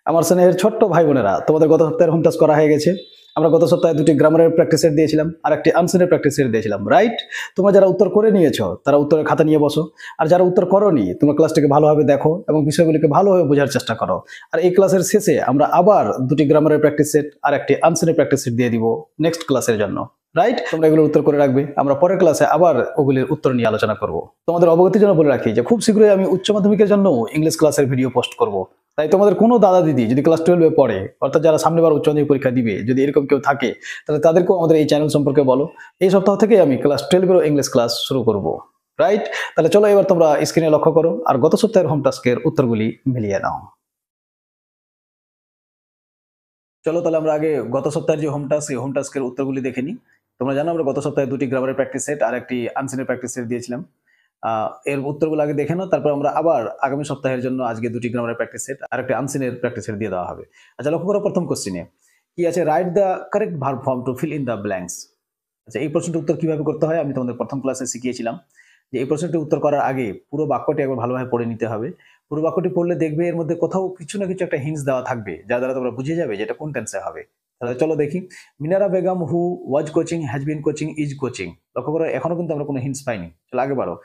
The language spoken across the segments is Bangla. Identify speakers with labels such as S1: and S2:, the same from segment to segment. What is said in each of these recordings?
S1: আমার স্নেহের ছোট্ট ভাই বোনেরা, তোমাদের গত সপ্তাহের হোম টাস্ক করা হয়ে গেছে। আমরা গত সপ্তাহে দুটি গ্রামারের প্র্যাকটিস সেট দিয়েছিলাম আর একটি আনসারের প্র্যাকটিস সেট দিয়েছিলাম, রাইট? তোমরা যারা উত্তর করে নিয়েছো তারা উত্তরের খাতা নিয়ে বসো, আর যারা উত্তর করোনি তোমরা ক্লাসটিকে ভালোভাবে দেখো এবং বিষয়গুলিকে ভালোভাবে বোঝার চেষ্টা করো। আর এই ক্লাসের শেষে আমরা আবার দুটি গ্রামারের প্র্যাকটিস সেট আর একটি আনসারের প্র্যাকটিস সেট দিয়ে দিব নেক্সট ক্লাসের জন্য, রাইট? তোমরা এগুলোর উত্তর করে রাখবে, আমরা পরের ক্লাসে আবার ওগুলির উত্তর নিয়ে আলোচনা করব। তোমাদের অবগতির জন্য বলে রাখি যে খুব শীঘ্রই আমি উচ্চ মাধ্যমিকের জন্য ইংলিশ ক্লাসের ভিডিও পোস্ট করব। তাই তোমাদের কোনো দাদা দিদি যদি ক্লাস 12-এ পড়ে, অর্থাৎ যারা সামনেবার উচ্চ মাধ্যমিক পরীক্ষা দিবে, যদি এরকম কেউ থাকে তাহলে তাদেরকেও আমাদের এই চ্যানেল সম্পর্কে বলো। এই সপ্তাহ থেকে আমি ক্লাস 12-এর ইংলিশ ক্লাস শুরু করব, রাইট? তাহলে চলো এবার তোমরা স্ক্রিনে লক্ষ্য করো আর গত সপ্তাহের হোম টাস্কের উত্তরগুলি মিলিয়ে নাও। চলো তাহলে আমরা আগে গত সপ্তাহের যে হোম টাস্ক, এই হোম টাস্কের উত্তরগুলি দেখে নিই। তোমরা জানো আমরা গত সপ্তাহে দুটি গ্রামারের প্র্যাকটিস সেট আর একটি আনসারের প্র্যাকটিস সেট দিয়েছিলাম। এর উত্তরগুলো আগে দেখে নাও, তারপর আমরা আবার আগামী সপ্তাহের জন্য আজকে দুটি গ্রামারের প্র্যাকটিস সেট আর একটা আনসিনের প্র্যাকটিস সেট দিয়ে দেওয়া হবে। আচ্ছা, লক্ষ্য করো প্রথম কোশ্চেনে কি আছে, write the correct verb form to fill in the blanks. আচ্ছা, এই প্রশ্নটির উত্তর কিভাবে করতে হয় আমি তোমাদের প্রথম ক্লাসে শিখিয়েছিলাম। যে এই প্রশ্নটি উত্তর করার আগে পুরো বাক্যটি একবার ভালোভাবে পড়ে নিতে হবে। পুরো বাক্যটি পড়লে দেখবে এর মধ্যে কোথাও কিছু না কিছু একটা হিন্টস দেওয়া থাকবে, যার দ্বারা তোমরা বুঝে যাবে যে এটা কোন টেন্সে হবে। তাহলে চলো দেখি। Minara Begum who was coaching, has been coaching, is coaching. লক্ষ্য করো এখনো কিন্তু আমরা কোনো হিন্টস পাইনি। চলো আগে বাড়ো।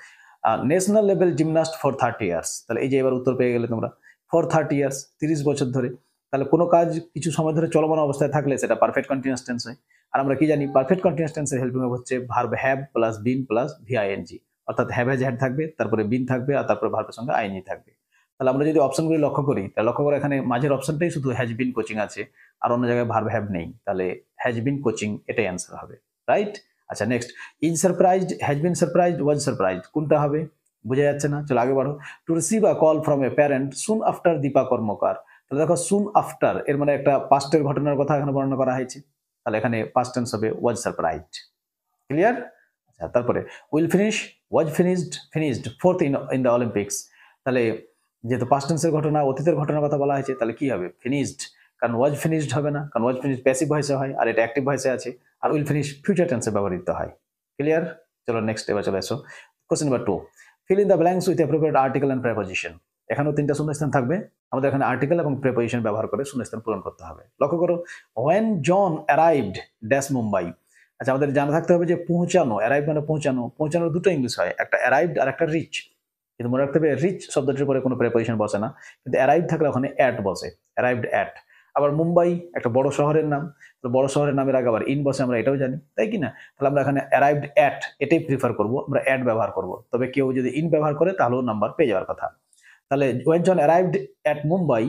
S1: National level gymnast for 30 years. তাহলে এই যে এবার উত্তর পেয়ে গেলে তোমরা, ফর 30 ইয়ার্স 30 বছর ধরে। তাহলে কোনো কাজ কিছু সময় ধরে চলমান অবস্থায় থাকলে সেটা পারফেক্ট কন্টিনিউয়াস টেন্স হয়। আর আমরা কি জানি, পারফেক্ট কন্টিনিউয়াস টেন্সের হেল্পিং ভার্ব হচ্ছে verb have plus been plus V I N G, অর্থাৎ হ্যাভ হ্যাজ হ্যাড থাকবে, তারপরে বিন থাকবে, আর তারপরে ভার্বের সঙ্গে আইএনজি থাকবে। তাহলে আমরা যদি অপশনগুলি লক্ষ্য করি, তাহলে লক্ষ্য করো এখানে মাঝের অপশনটাই শুধু হ্যাজ বিন কোচিং আছে, আর অন্য জায়গায় ভার্ব হ্যাভ নেই। তাহলে হ্যাজ বিন কোচিং এটাই অ্যান্সার হবে, রাইট? আচ্ছা, next. Is surprised, has been surprised, was surprised, কোনটা হবে? বোঝা যাচ্ছে না, চলো আগে বাড়ো। To receive a call from a parent soon after Dipa Karmakar. তাহলে দেখো সুন আফটার এর মানে একটা পাস্টের ঘটনার কথা এখানে বর্ণনা করা হয়েছে, তাহলে এখানে পাস্ট টেন্স হবে ওয়াজ সারপ্রাইজড। ক্লিয়ার? আচ্ছা, তারপরে will finish, was finished, finished fourth in the Olympics. তাহলে যেহেতু পাস্ট টেন্সের ঘটনা, অতীতের ঘটনার কথা বলা হয়েছে, তাহলে কি হবে? ফিনিশড। কারণ ওয়াজ ফিনিশড হবে না, কারণ ওয়াজ ফিনিশড প্যাসিভ ভয়েসে হয় আর এটা অ্যাক্টিভ ভয়েসে আছে। আর উইল ফিনিশ ফিউচার টেন্সে ব্যবহৃত হয়। ক্লিয়ার? চলো নেক্সট, এবার চলে এসো question number 2। Fill in the blanks with appropriate article and preposition. এখানেও তিনটা শূন্যস্থান থাকবে, আমাদের এখানে আর্টিকেল এবং প্রেপোজিশন ব্যবহার করে শূন্যস্থান পূরণ করতে হবে। লক্ষ্য করো, when John arrived dash Mumbai. আচ্ছা, আমাদের জানা থাকতে হবে যে পৌঁছানো, অ্যারাইভ মানে পৌঁছানো, পৌঁছানোর দুটো ইংলিশ হয়, একটা অ্যারাইভড আর একটা রিচ। কিন্তু মনে রাখতে হবে রিচ শব্দটির পরে কোনো প্রেপোজিশন বসে না, কিন্তু অ্যারাইভ থাকলে ওখানে অ্যাট বসে, অ্যারাইভড অ্যাট। আবার মুম্বাই একটা বড় শহরের নাম, তো বড় শহরের নামের আগে আবার ইন বসে, আমরা এটাও জানি, তাই কি না? তাহলে আমরা এখানে অ্যারাইভড অ্যাট এটাই প্রিফার করব, আমরা অ্যাট ব্যবহার করব। তবে কেউ যদি ইন ব্যবহার করে তাহলেও নাম্বার পেয়ে যাওয়ার কথা। তাহলে when John arrived at Mumbai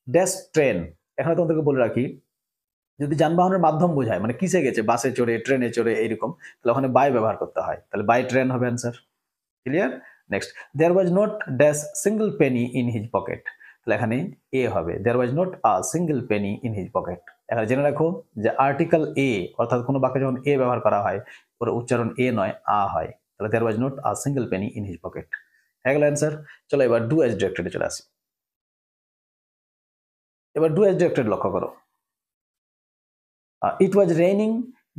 S1: dash train. এখানে তোমাদেরকে বলে রাখি, যদি যানবাহনের মাধ্যম বোঝায় মানে কিসে গেছে, বাসে চড়ে, ট্রেনে চড়ে, এইরকম, তাহলে ওখানে বাই ব্যবহার করতে হয়, তাহলে বাই ট্রেন হবে answer. Clear? Next. There was not dash single penny in his pocket. তাহলে এখানে এ হবে, there was not a single penny in his pocket. এখানে জেনে রাখো যে আর্টিকেল এ, অর্থাৎ কোনো বাক্যে যখন এ ব্যবহার করা হয় ওর উচ্চারণ এ নয় আ হয়। তাহলে there was not a single penny in his pocket হয়ে গেল অ্যান্সার। চলো এবার ডু অ্যাজ ডিরেক্টেডে চলে আসি। এবার ডু অ্যাজ ডিরেক্টেড লক্ষ্য করো। It was raining,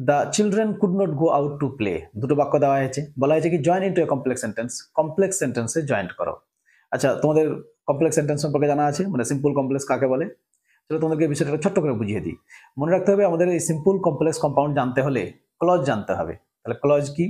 S1: the children could not go out to play. দুটো বাক্য দেওয়া হয়েছে, বলা হয়েছে কি join into a complex sentence, complex সেন্টেন্সে জয়েন্ট করো। আচ্ছা, তোমাদের কমপ্লেক্স সেন্টেন্স সম্পর্কে জানা আছে, মানে সিম্পল কমপ্লেক্স কাকে বলে? চলো তোমাদেরকে বিষয়টা ছোট্ট করে বুঝিয়ে দিই। মনে রাখতে হবে আমাদের এই সিম্পল কমপ্লেক্স কম্পাউন্ড জানতে হলে ক্লজ জানতে হবে। তাহলে ক্লজ কি?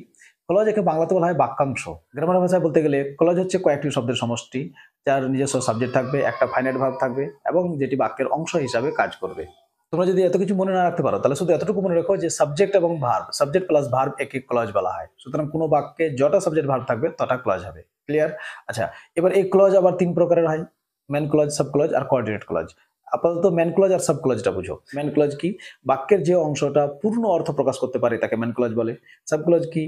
S1: ক্লজ একে বাংলাতে বলা হয় বাক্যাংশ। গ্রামার ভাষায় বলতে গেলে ক্লজ হচ্ছে কয়েকটি শব্দের সমষ্টি, যার নিজস্ব সাবজেক্ট থাকবে, একটা ফাইনাইট ভার্ব থাকবে এবং যেটি বাক্যের অংশ হিসাবে কাজ করবে। তোমরা যদি এত কিছু মনে না রাখতে পারো তাহলে শুধু এতটুকু মনে রাখো যে সাবজেক্ট এবং ভার্ব, সাবজেক্ট প্লাস ভার্ব একে ক্লজ বলা হয়। সুতরাং কোনো বাক্যে যটা সাবজেক্ট ভার্ব থাকবে তটা ক্লজ হবে। ক্লিয়ার? আচ্ছা, এবার এই ক্লজ আবার তিন প্রকারের হয়, মেন ক্লজ, সাব ক্লজ আর কোঅর্ডিনেট ক্লজ। আপাতত মেন ক্লজ আর সাব ক্লজটা বুঝো। মেন ক্লজ কি? বাক্যের যে অংশটা পূর্ণ অর্থ প্রকাশ করতে পারে তাকে মেন ক্লজ বলে। সাব ক্লজ কি?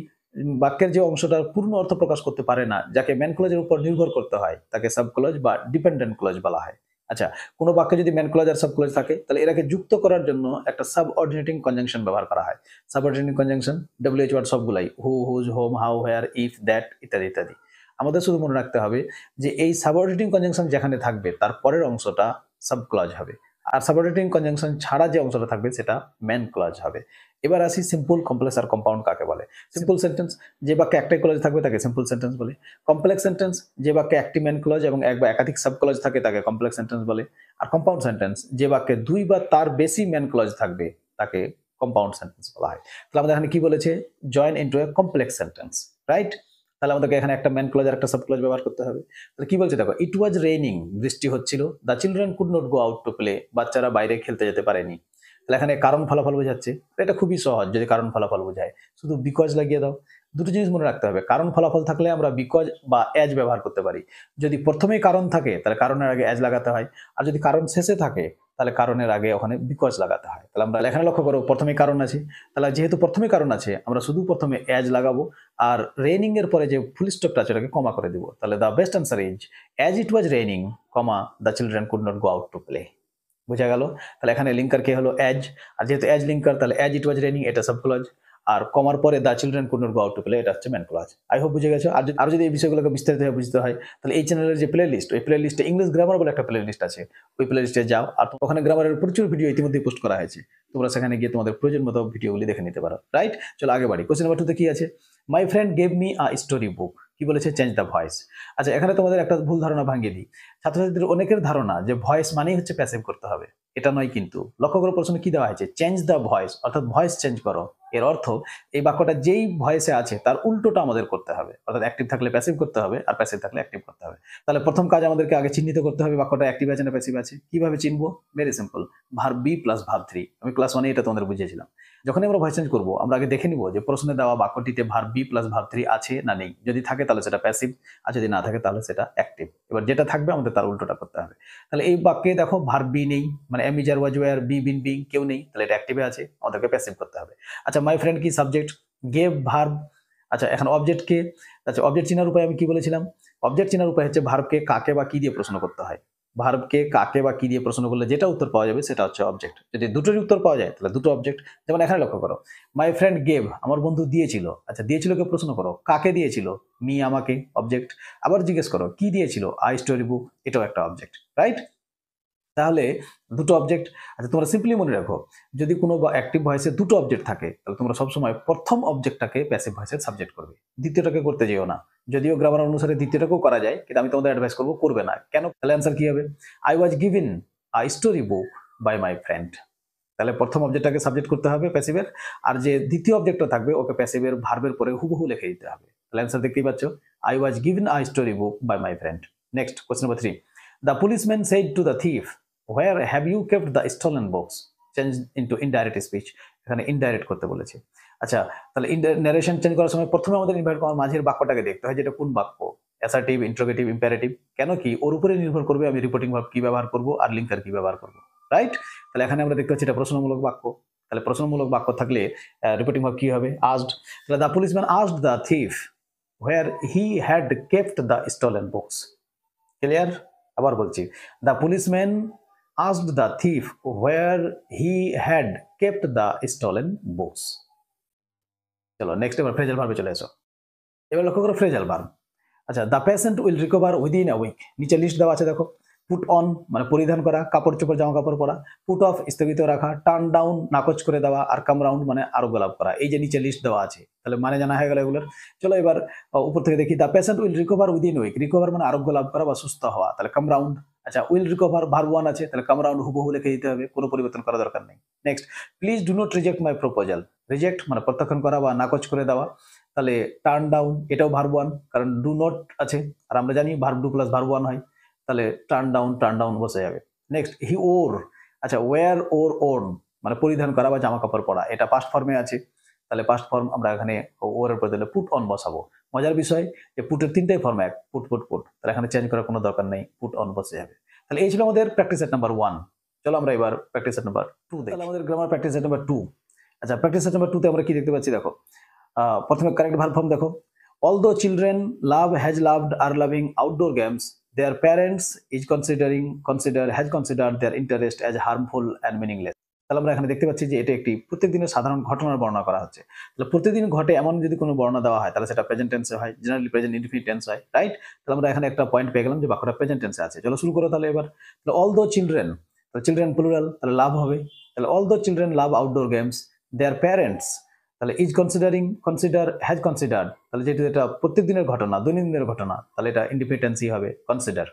S1: বাক্যের যে অংশটা পূর্ণ অর্থ প্রকাশ করতে পারে না, যাকে মেন ক্লজের উপর নির্ভর করতে হয়, তাকে সাব ক্লজ বা ডিপেন্ডেন্ট ক্লজ বলা হয়। আচ্ছা, কোনো বাক্যে যদি মেন ক্লজ আর সাব ক্লজ থাকে তাহলে এটাকে যুক্ত করার জন্য একটা সাবঅর্ডিনেটিং কনজাংশন ব্যবহার করা হয়। সাবঅর্ডিনেটিং কনজাংশন ডব্লিউএইচ ওয়ার্ড সবগুলাই, who, whose, whom, how, where, if, that ইত্যাদি ইত্যাদি। আমাদের শুধু মনে রাখতে হবে যে এই সাবঅর্ডিনেটিং কনজাংশন যেখানে থাকবে তার পরের অংশটা সাব ক্লজ হবে, আর সাবঅর্ডিনেটিং কনজাংশন ছাড়া যে অংশটা থাকবে সেটা মেন ক্লজ হবে। এবার আসি সিম্পল, কমপ্লেক্স আর কম্পাউন্ড কাকে বলে। সিম্পল সেন্টেন্স যে বাক্যে একটাই ক্লজ থাকবে তাকে সিম্পল সেন্টেন্স বলে। কমপ্লেক্স সেন্টেন্স যে বাক্যে একটি মেন ক্লজ এবং এক বা একাধিক সাব ক্লজ থাকে তাকে কমপ্লেক্স সেন্টেন্স বলে। আর কম্পাউন্ড সেন্টেন্স যে বাক্যে দুই বা তার বেশি মেন ক্লজ থাকবে তাকে কম্পাউন্ড সেন্টেন্স বলা হয়। তাহলে আমাদের এখানে কি বলেছে, join into a complex sentence, right? তাহলে আমাদেরকে এখানে একটা মেন ক্লজ আর একটা সাব ক্লজ ব্যবহার করতে হবে। তাহলে কি বলছে দেখো, ইট ওয়াজ রেইনিং, বৃষ্টি হচ্ছিল, the children could not go out to play, বাচ্চারা বাইরে খেলতে যেতে পারেনি। তাহলে এখানে কারণ ফলাফল বোঝাচ্ছে, এটা খুবই সহজ যদি কারণ ফলাফল বোঝায়, শুধু বিকজ লাগিয়ে দাও। দুটো জিনিস মনে রাখতে হবে, কারণ ফলাফল থাকলে আমরা বিকজ বা এজ ব্যবহার করতে পারি। যদি প্রথমেই কারণ থাকে তাহলে কারণের আগে এজ লাগাতে হয়, আর যদি কারণ শেষে থাকে তাহলে কারণের আগে ওখানে বিকজ লাগাতে হয়। তাহলে আমরা এখানে লক্ষ্য করো প্রথমেই কারণ আছে, তাহলে যেহেতু প্রথমে কারণ আছে আমরা শুধু প্রথমে এজ লাগাবো, আর রেইনিং এর পরে যে ফুল স্টপটা আছে ওটাকে কমা করে দিব। তাহলে the best answer is as it was raining, comma the children could not go out to play. বোঝা গেল? তাহলে এখানে লিঙ্কার কে হলো এজ, আর যেহেতু এজ লিঙ্কার তাহলে এজ ইট ওয়াজ রেইনিং এটা সাব ক্লজ, আর কমার পরে the children could not go out to play এটা হচ্ছে মেন ক্লজ। আই হোপ বুঝে গেছো। আর যদি এই বিষয়গুলোকে বিস্তারিতভাবে বুঝতে হয় তাহলে এই চ্যানেলের যে প্লে লিস্ট, ওই প্লে লিস্টে ইংলিশ গ্রামার বলে একটা প্লে লিস্ট আছে, ওই প্লে লিস্টে যাও, আর ওখানে গ্রামারের প্রচুর ভিডিও ইতিমধ্যে পোস্ট করা হয়েছে, তোমরা সেখানে গিয়ে তোমাদের প্রয়োজন মতো ভিডিওগুলি দেখে নিতে পারো, রাইট? চলো আগে বাড়ি। কোশ্চেন নাম্বার 2 তে কি আছে? My friend gave me a story বুক, কি বলেছে? Change the voice. আচ্ছা, এখানে তোমাদের একটা ভুল ধারণা ভাঙিয়ে দিই। ছাত্রছাত্রীদের অনেকের ধারণা যে ভয়েস মানেই হচ্ছে প্যাসিভ করতে হবে, এটা নয় কিন্তু। লক্ষ্য করো প্রশ্নে কি দেওয়া হয়েছে, চেঞ্জ দ্য ভয়েস, অর্থাৎ ভয়েস চেঞ্জ করো। এর অর্থ এই বাক্যটা যেই ভয়েসে আছে তার উল্টোটা আমাদের করতে হবে, অর্থাৎ অ্যাক্টিভ থাকলে প্যাসিভ করতে হবে আর প্যাসিভ থাকলে অ্যাক্টিভ করতে হবে। তাহলে প্রথম কাজ আমাদেরকে আগে চিহ্নিত করতে হবে বাক্যটা অ্যাক্টিভ আছে না প্যাসিভ আছে। কিভাবে চিনবো? Very simple, verb be plus verb three. আমি ক্লাস 1 এটা তোমাদের বুঝিয়েছিলাম। যখন আমরা ভয়েস চেঞ্জ করবো আমরা আগে দেখে নিব যে প্রশ্নে দেওয়া বাক্যটিতে verb be plus verb three আছে না নেই। যদি থাকে তাহলে সেটা প্যাসিভ, আর যদি না থাকে তাহলে সেটা অ্যাক্টিভ। এবার যেটা থাকবে আমাদের তার উল্টোটা করতে হবে। তাহলে এই বাক্যে দেখো ভার্ব বি নেই, মানে am is are was were be been being কেউ নেই, তাহলে এটা অ্যাক্টিভে আছে, আমাদেরকে প্যাসিভ করতে হবে। আচ্ছা, মাই ফ্রেন্ড কি? Subject, gave verb. আচ্ছা, এখন অবজেক্ট কে? আচ্ছা, অবজেক্ট চেনার উপায় আমি কি বলেছিলাম? অবজেক্ট চেনার উপায় হচ্ছে ভার্বকে কাকে বা কি দিয়ে প্রশ্ন করতে হয়। ভার্বকে কাকে বা কি দিয়ে প্রশ্ন করলে যেটা উত্তর পাওয়া যাবে সেটা হচ্ছে অবজেক্ট। যদি দুটোরই উত্তর পাওয়া যায় তাহলে দুটো অবজেক্ট। যেমন এখানে লক্ষ্য করো, মাই ফ্রেন্ড গেভ, আমার বন্ধু দিয়েছিল। আচ্ছা, দিয়েছিল কে প্রশ্ন করো, কাকে দিয়েছিল? মি, আমাকে, অবজেক্ট। আবার জিজ্ঞেস করো কি দিয়েছিল? আই স্টোরি বুক, এটাও একটা অবজেক্ট, রাইট? তাহলে দুটো অবজেক্ট। আচ্ছা, তোমরা সিম্পলি মনে রাখো, যদি কোনো অ্যাক্টিভ ভয়েসে দুটো অবজেক্ট থাকে তাহলে তোমরা সবসময় প্রথম অবজেক্টটাকে প্যাসিভ ভয়েসের সাবজেক্ট করবে, দ্বিতীয়টাকে করতে যেও না। যদিও গ্রামার অনুসারে দ্বিতীয়টাকেও করা যায়, কিন্তু আমি তোমাদের অ্যাডভাইস করবো করবে না। কেন? তাহলে অ্যান্সার কি হবে? I was given a story book by my friend. তাহলে প্রথম অবজেক্টটাকে সাবজেক্ট করতে হবে প্যাসিভের, আর যে দ্বিতীয় অবজেক্টটা থাকবে ওকে প্যাসিভের ভার্বের পরে হুবহু লিখে দিতে হবে। তাহলে অ্যান্সার দেখতেই পাচ্ছ, I was given a story book by my friend. Next, question number 3, the policeman said to the thief, where have you kept the stolen books. Change into indirect speech, এখানে ইনডাইরেক্ট করতে বলেছে। আচ্ছা, তাহলে ন্যারেশন চেঞ্জ করার সময় প্রথমে আমাদের ইনভাইট করার মাঝের বাক্যটাকে দেখতে হয়, যেটা কোন বাক্য, অ্যাসার্টিভ, ইন্ট্রোগেটিভ, ইম্পারেটিভ। কেন কি? ওর উপরে নির্ভর করবে আমি রিপোর্টিং ভার্ব কি ব্যবহার করবো আর লিঙ্কার কি ব্যবহার করবো, রাইট? তাহলে এখানে আমরা দেখতে পাচ্ছি এটা প্রশ্নমূলক বাক্য। তাহলে প্রশ্নমূলক বাক্য থাকলে রিপোর্টিং ভার্ব কি হবে? আস্কড। তাহলে the policeman asked the thief where he had kept the stolen books. Clear? আবার বলছি, the policeman asked the thief where he had kept the stolen books. চলো নেক্সট, এবার ফ্রেজাল ভার্বে চলে এসো। এবার লক্ষ্য করো ফ্রেজাল ভার্ব। আচ্ছা, the patient will recover within a week, নিচে লিস্ট দেওয়া আছে দেখো। পুট অন মানে পরিধান করা, কাপড় চোপড়, জামা কাপড় পরা। পুট অফ স্থগিত রাখা, টার্ন ডাউন নাকচ করে দেওয়া, আর কাম রাউন্ড মানে আরোগ্য লাভ করা। এই যে নিচে লিস্ট দেওয়া আছে, তাহলে মানে জানা হয়ে গেল এগুলোর। চলো এবার উপর থেকে দেখি, the patient will recover within week, recover মানে আরোগ্য লাভ করা বা সুস্থ হওয়া, তাহলে কাম রাউন্ড। আচ্ছা, উইল রিকভার ভার্ব 1 আছে, তাহলে কাম রাউন্ড হুবহু লিখে দিতে হবে, কোনো পরিবর্তন করা দরকার নেই। Next, please do not reject my proposal, reject মানে প্রত্যাখ্যান করা বা নাকচ করে দেওয়া, তাহলে টার্ন ডাউন এটাও ভার্ব 1, কারণ ডু নট আছে, আর আমরা জানি ভার্ব 2 প্লাস ভার্ব 1 হয়, তাহলে টার্ন ডাউন বসে যাবে। নেক্সট, হি ওর, আচ্ছা ওয়্যার ওর ওন মানে পরিধান করা বা জামা কাপড় পরা, এটা পাস্ট ফর্মে আছে, তাহলে পাস্ট ফর্ম আমরা এখানে ওর এর বদলে পুট অন বসাবো। মজার বিষয় যে পুটের তিনটাই ফর্ম এক, পুট পুট পুট, তাহলে এখানে চেঞ্জ করার কোনো দরকার নেই, পুট অন বসে যাবে। তাহলে এই ছিল আমাদের প্র্যাকটিস সেট নাম্বার 1। চলো আমরা এবার প্র্যাকটিস সেট নাম্বার 2 দেখি। তাহলে আমাদের গ্রামার প্র্যাকটিস সেট নাম্বার 2। আচ্ছা, প্র্যাকটিস সেট নাম্বার 2 তে আমরা কি দেখতে পাচ্ছি দেখো। প্রথমে কারেক্ট ভার্ব ফর্ম দেখো, although children has loved are loving outdoor games, their parents has considered their interest as harmful and meaningless. তাহলে আমরা এখানে দেখতে পাচ্ছি যে এটা একটি প্রত্যেক দিনের সাধারণ ঘটনার বর্ণনা করা হচ্ছে। তাহলে প্রতিদিন ঘটে এমন যদি কোনো বর্ণনা দেওয়া হয় তাহলে সেটা প্রেজেন্ট টেন্সে হয়, জেনারেলি প্রেজেন্ট ইনডিফিনিট টেন্স হয়, রাইট? তাহলে আমরা এখানে একটা পয়েন্ট পেয়ে গেলাম যে বাক্যটা প্রেজেন্ট টেন্সে আছে। চলো শুরু করো তাহলে এবার। although children, চিলড্রেন প্লুরাল, তাহলে লাভ হবে। তাহলে all the children love outdoor games, their parents, তাহলে is considering, consider, has considered, তাহলে যেহেতু এটা প্রত্যেক দিনের ঘটনা, দৈনন্দিনের ঘটনা, তাহলে এটা ইন্ডিপেন্ডেন্সি হবে কনসিডার।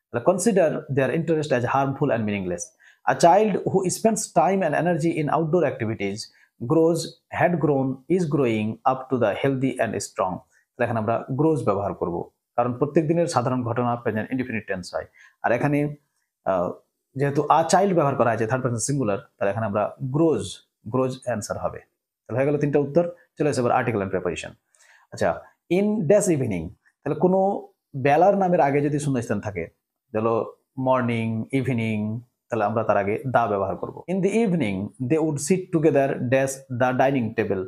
S1: তাহলে consider their interest as harmful and meaningless. A child who spends time and energy in outdoor activities grows, had grown, is growing up to the healthy and strong. তাহলে এখানে আমরা গ্রোজ ব্যবহার করব, কারণ প্রত্যেক দিনের সাধারণ ঘটনা প্রেজেন্ট ইনডিফিনিট টেন্স হয়। আর এখানে যেহেতু আ চাইল্ড ব্যবহার করা হয়েছে থার্ড পারসন সিঙ্গুলার, তাহলে এখানে আমরা গ্রোজ, গ্রোজ অ্যান্সার হবে। তাহলে হয়ে গেল তিনটা উত্তর। চলে আসে এবার আর্টিকেল এন্ড প্রিপোজিশন। আচ্ছা, ইন ড্যাশ ইভিনিং, তাহলে কোনো বেলার নামের আগে যদি শূন্যস্থান থাকে, ধরো মর্নিং, ইভিনিং, তাহলে আমরা তার আগে দা ব্যবহার করব। In the evening they would sit together dash the dining table,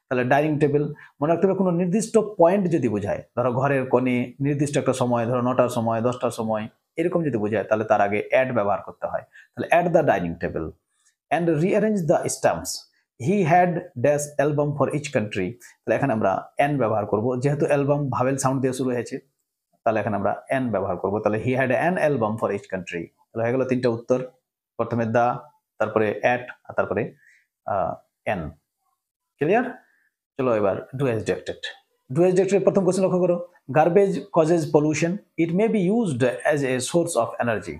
S1: তাহলে ডাইনিং টেবিল মনে রাখতে হবে কোনো নির্দিষ্ট পয়েন্ট যদি বোঝায়, ধরো ঘরের কোণে নির্দিষ্ট একটা সময়, ধরো 9টার সময়, 10টার সময়, এরকম যদি বোঝায় তাহলে তার আগে অ্যাড ব্যবহার করতে হয়। তাহলে at the dining table and rearrange the stamps, he had dash album for each country, তাহলে এখানে আমরা এন ব্যবহার করব, যেহেতু অ্যালবাম ভাবেল সাউন্ড দিয়ে শুরু হয়েছে, তাহলে এখানে আমরা এন ব্যবহার করব। তাহলে he had an album for each country. তাহলে হয়ে গেল তিনটা উত্তর, প্রথমে দা, তারপরে অ্যাট, আর তারপরে এন। ক্লিয়ার? চলো এবার do as directed. Do as directed প্রথম কোশ্চেন লক্ষ্য করো, garbage causes pollution, it may be used as a source of energy.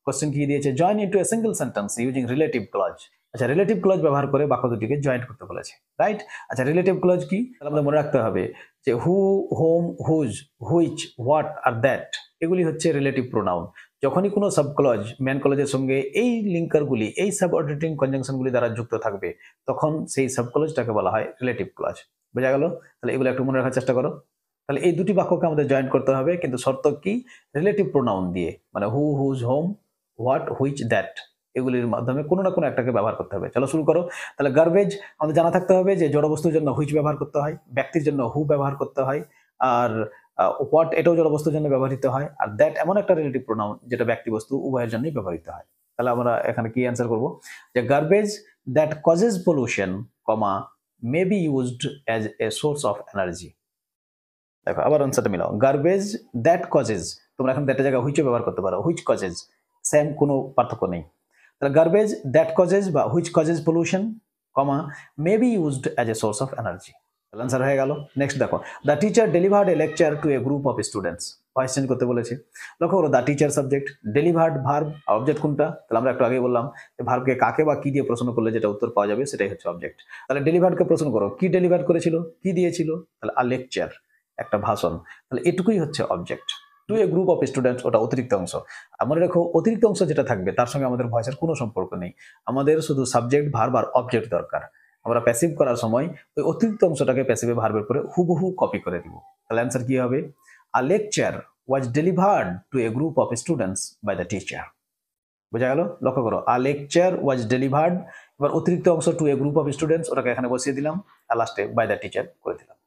S1: Question কি দিয়েছে, join into a single sentence using relative clause. আচ্ছা, রিলেটিভ ক্লজ ব্যবহার করে বাক্য দুটিকে জয়েন্ট করতে বলেছে, রাইট? আচ্ছা, রিলেটিভ ক্লজ কি তাহলে আমাদের মনে রাখতে হবে যে who, whom, whose, which, what আর দ্যাট, এগুলি হচ্ছে রিলেটিভ প্রোনাউন। যখনই কোনো সাব ক্লজ ম্যান ক্লজের সঙ্গে এই লিঙ্কারগুলি, এই সাবঅর্ডিনেটিং কনজাংশনগুলি দ্বারা যুক্ত থাকবে, তখন সেই সাব ক্লজটাকে বলা হয় রিলেটিভ ক্লজ। বোঝা গেল? তাহলে এগুলো একটু মনে রাখার চেষ্টা করো। তাহলে এই দুটি বাক্যকে আমাদের জয়েন্ট করতে হবে, কিন্তু শর্ত কি, রিলেটিভ প্রোনাউন দিয়ে, মানে who, whose, whom, what, which, that, এগুলির মাধ্যমে কোনো না কোনো একটাকে ব্যবহার করতে হবে। চলো শুরু করো। তাহলে গার্বেজ আমাদের জানা থাকতে হবে যে জড় বস্তুর জন্য হুইচ ব্যবহার করতে হয়, ব্যক্তির জন্য হু ব্যবহার করতে হয়, আর হোয়াট এটাও জড় বস্তুর জন্য ব্যবহৃত হয়, আর দ্যাট এমন একটা রিলেটিভ প্রোনাউন যেটা ব্যক্তি বস্তু উভয়ের জন্যই ব্যবহৃত হয়। তাহলে আমরা এখানে কি অ্যান্সার করব, যে garbage that causes pollution, comma, may be used as a source of energy. দেখো আবার আনসারটা মিলাও, গার্বেজ দ্যাট কজেস, তোমরা এখন দ্যাটের জায়গায় হুইচও ব্যবহার করতে পারো, হুইচ কজেস, সেম, কোনো পার্থক্য নেই। তাহলে গার্বেজ দ্যাট কজেস বা which causes pollution, comma, may be used as a source of energy. তাহলে আনসার হয়ে গেল। নেক্সট দেখো, the teacher delivered a lecture to a group of students, voice change করতে বলেছে। লক্ষ্য করো, the teacher subject, delivered verb, object কোনটা, তাহলে আমরা একটু আগে বললাম যে ভার্বকে কাকে বা কি দিয়ে প্রশ্ন করলে যেটা উত্তর পাওয়া যাবে সেটাই হচ্ছে অবজেক্ট। তাহলে ডেলিভার্ডকে প্রশ্ন করো, কি ডেলিভার করেছিল, কি দিয়েছিল, তাহলে আ লেকচার, একটা ভাষণ, তাহলে এটুকুই হচ্ছে object. To a group of students, ওটা অতিরিক্ত অংশ। মনে রাখো, অতিরিক্ত অংশ যেটা থাকবে তার সঙ্গে আমাদের ভয়েসের কোনো সম্পর্ক নেই, আমাদের শুধু সাবজেক্ট, ভার্ব আর অবজেক্ট দরকার। আমরা প্যাসিভ করার সময় ওই অতিরিক্ত অংশটাকে প্যাসিভে ভার্বের পরে হুবহু কপি করে দিব। তাহলে অ্যান্সার কি হবে, a lecture was delivered to a group of students by the teacher. বোঝা গেল? লক্ষ্য করো, আ লেকচার ওয়াজ ডেলিভার্ড, এবার অতিরিক্ত অংশ to a group of students, ওটাকে এখানে বসিয়ে দিলাম, আর লাস্টে বাই দ্য টিচার করে দিলাম।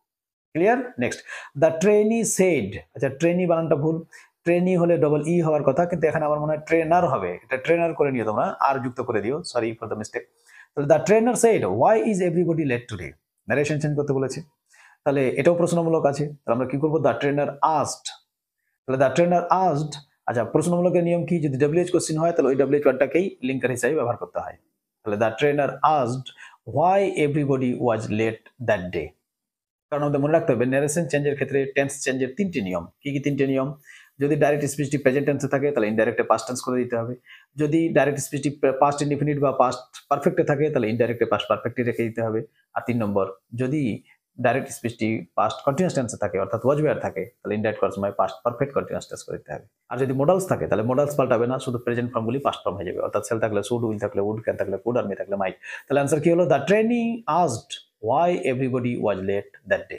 S1: Clear? Next, the trainee said, আচ্ছা ট্রেনি বানানটা ভুল, ট্রেনি হলে ডবল ই হওয়ার কথা, কিন্তু এখানে আমার মনে হয় ট্রেনার হবে, এটা ট্রেনার করে নিও তোমরা, আর যুক্ত করে দিও, সরি ফর দ্য মিস্টেক। তাহলে the trainer said why is everybody late today, narration change করতে বলেছে, তাহলে এটাও প্রশ্নমূলক আছে, তাহলে আমরা কি করবো, দ্য ট্রেনার আস্কড, তাহলে দ্য ট্রেনার আস্কড। আচ্ছা, প্রশ্নমূলকের নিয়ম কি, যদি ডব্লিউএইচ কোশ্চেন হয় তাহলে ওই ডব্লিউএইচ ওয়ার্ডটাকেই লিঙ্কার হিসেবে ব্যবহার করতে হয়। তাহলে the trainer asked why everybody was late that day. কারণ আমাদের মনে রাখতে হবে ন্যারেশন চেঞ্জের ক্ষেত্রে টেন্স চেঞ্জের তিনটি নিয়ম। কি কি তিনটে নিয়ম, যদি ডাইরেক্ট স্পিচটি প্রেজেন্ট টেন্সে থাকে তাহলে ইনডাইরেক্টে পাস্ট টেন্স করে দিতে হবে, যদি ডাইরেক্ট স্পিচটি পাস্ট ইনডিফিনিট বা পাস্ট পারফেক্টে থাকে তাহলে ইনডাইরেক্টে পাস্ট পারফেক্টে রেখে দিতে হবে, আর 3 নম্বর, যদি ডাইরেক্ট স্পিচটি পাস্ট কন্টিনিউয়াস টেন্সে থাকে অর্থাৎ ওয়াজ ওয়্যার থাকে তাহলে ইনডাইরেক্ট করার সময় পাস্ট পারফেক্ট কন্টিনিউয়াস টেন্স করে দিতে হবে। আর যদি মডালস থাকে তাহলে মডালস পাল্টাবে না, শুধু প্রেজেন্ট ফর্মগুলি পাস্ট ফর্ম হয়ে যাবে, অর্থাৎ সেল থাকলে শুড, উইল থাকলে উড, ক্যান থাকলে কুড, আর মে থাকলে মাইট। তাহলে অ্যান্সার কি হলো, the trainee asked why everybody was late that day.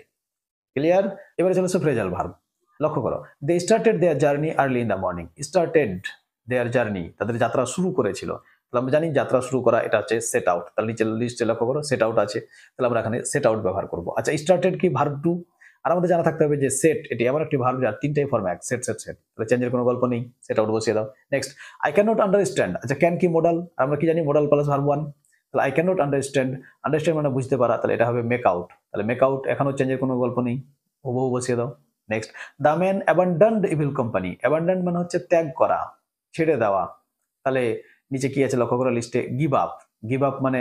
S1: Clear? এবারে চলে আসছে ফ্রেজাল ভার্ব। লক্ষ্য করো, they started their journey early in the morning, started their journey, তাদের যাত্রা শুরু করেছিল। তাহলে আমরা জানি যাত্রা শুরু করা এটা হচ্ছে সেট আউট, তাহলে নিচে লিস্টে লক্ষ্য করো সেট আউট আছে, তাহলে আমরা এখানে সেট আউট ব্যবহার করবো। আচ্ছা, স্টার্টেড কি, ভার্ব টু, আর আমাদের জানা থাকতে হবে যে সেট এটি এমন একটি ভার্ব যার তিনটাই ফর্ম এক, সেট সেট সেট, তাহলে চেঞ্জের কোনো গল্প নেই, সেট আউট বসিয়ে দাও। Next, I can not understand, আচ্ছা ক্যান কি মডাল, আর আমরা কি জানি মডাল প্লাস ভার্ব ওয়ান, তাহলে I can not understand, understand মানে বুঝতে পারা, তাহলে এটা হবে মেক আউট, তাহলে মেক আউট এখনো চেঞ্জের কোনো গল্প নেই, হুবহু বসিয়ে দাও। Next, the man abandoned evil company, abandoned মানে হচ্ছে ত্যাগ করা, ছেড়ে দেওয়া, তাহলে নিচে কি আছে লক্ষ্য করো লিস্টে, গিভ আপ। গিভ আপ মানে